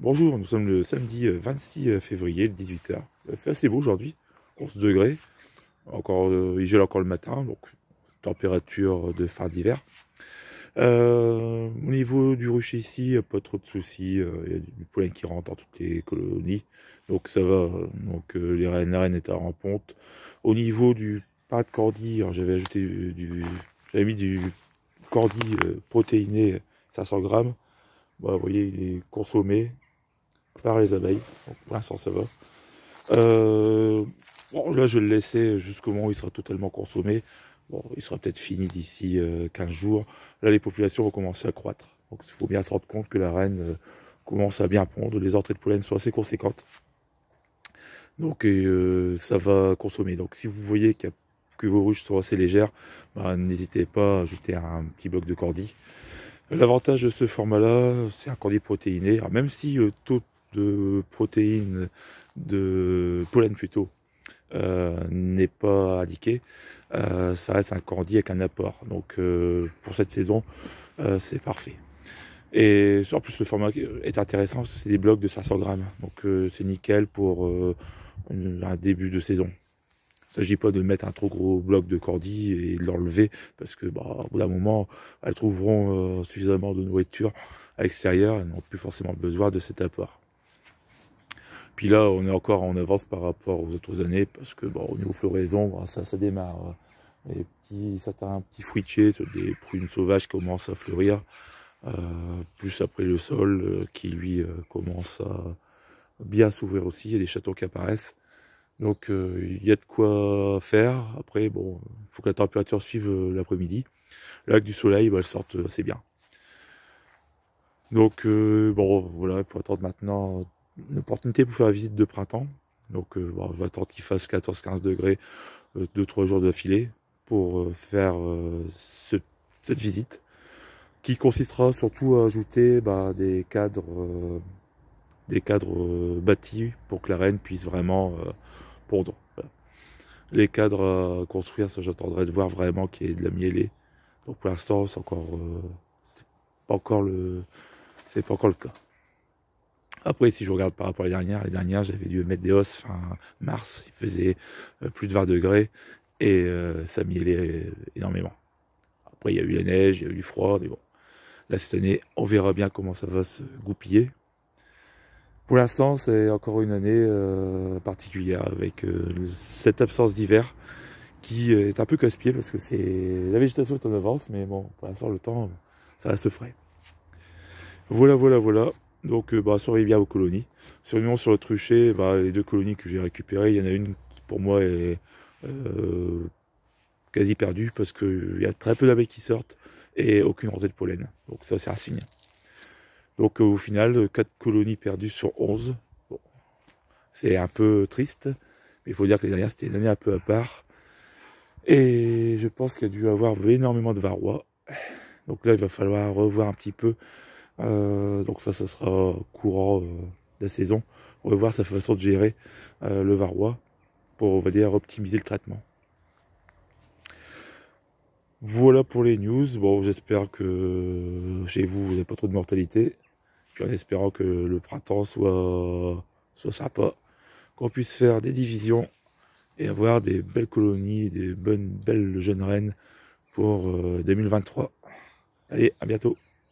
Bonjour, nous sommes le samedi 26 février, 18 h. Il fait assez beau aujourd'hui, 11 degrés. Encore, il gèle encore le matin, donc température de fin d'hiver. Au niveau du rucher ici, pas trop de soucis. Il y a du pollen qui rentre dans toutes les colonies, donc ça va. Donc la reine est en ponte. Au niveau du pain de cordy, j'avais mis du cordy protéiné 500 grammes. Bah, vous voyez, il est consommé par les abeilles. Donc, pour l'instant, ça va. Bon, là, je vais le laisser jusqu'au moment où il sera totalement consommé. Bon, il sera peut-être fini d'ici 15 jours. Là, les populations vont commencer à croître. Donc, il faut bien se rendre compte que la reine commence à bien pondre. Les entrées de pollen sont assez conséquentes. Donc, ça va consommer. Donc, si vous voyez que vos ruches sont assez légères, bah, n'hésitez pas à ajouter un petit bloc de cordy. L'avantage de ce format-là, c'est un cordy protéiné. Alors, même si le taux de protéines, de pollen plutôt, n'est pas indiqué, ça reste un cordy avec un apport. Donc pour cette saison, c'est parfait. Et en plus le format est intéressant, c'est des blocs de 500 grammes. Donc c'est nickel pour un début de saison. Il ne s'agit pas de mettre un trop gros bloc de cordy et de l'enlever parce que au bout d'un moment, elles trouveront suffisamment de nourriture à l'extérieur et n'ont plus forcément besoin de cet apport. Puis là, on est encore en avance par rapport aux autres années parce que au niveau floraison, ça démarre. Certains petits fruitiers, des prunes sauvages commencent à fleurir. Plus après le sol qui lui commence à bien s'ouvrir aussi. Il y a des châteaux qui apparaissent. Donc il y a de quoi faire. Après, il faut que la température suive l'après-midi. Là, avec du soleil, elles sortent assez bien. Donc voilà, il faut attendre maintenant une opportunité pour faire la visite de printemps. Donc je vais attendre qu'il fasse 14-15 degrés 2-3 jours d'affilée pour faire cette visite, qui consistera surtout à ajouter des cadres bâtis pour que la reine puisse vraiment pondre. Voilà. Les cadres à construire, ça j'attendrai de voir vraiment qu'il y ait de la mielée. Donc pour l'instant, c'est pas encore le cas. Après, si je regarde par rapport à les dernières, j'avais dû mettre des hausses fin mars, il faisait plus de 20 degrés et ça mielait énormément. Après, il y a eu la neige, il y a eu du froid, mais bon. Là, cette année, on verra bien comment ça va se goupiller. Pour l'instant, c'est encore une année particulière avec cette absence d'hiver qui est un peu casse-pied parce que la végétation est en avance, mais bon, pour l'instant, le temps, ça reste frais. Voilà. Donc, surveillez bien vos colonies. Sinon, sur le trucher, les 2 colonies que j'ai récupérées, il y en a une qui, pour moi, est quasi perdue parce qu'il y a très peu d'abeilles qui sortent et aucune rentrée de pollen. Donc, ça, c'est un signe. Donc, au final, 4 colonies perdues sur 11. Bon, c'est un peu triste, mais il faut dire que les dernières, c'était une année un peu à part. Et je pense qu'il y a dû avoir énormément de varrois. Donc là, il va falloir revoir un petit peu. Donc ça sera courant de la saison. On va voir sa façon de gérer le varroa pour, on va dire, optimiser le traitement. Voilà pour les news. Bon, j'espère que chez vous, vous n'avez pas trop de mortalité. Puis en espérant que le printemps soit sympa, qu'on puisse faire des divisions et avoir des belles colonies, des belles jeunes reines pour 2023. Allez, à bientôt.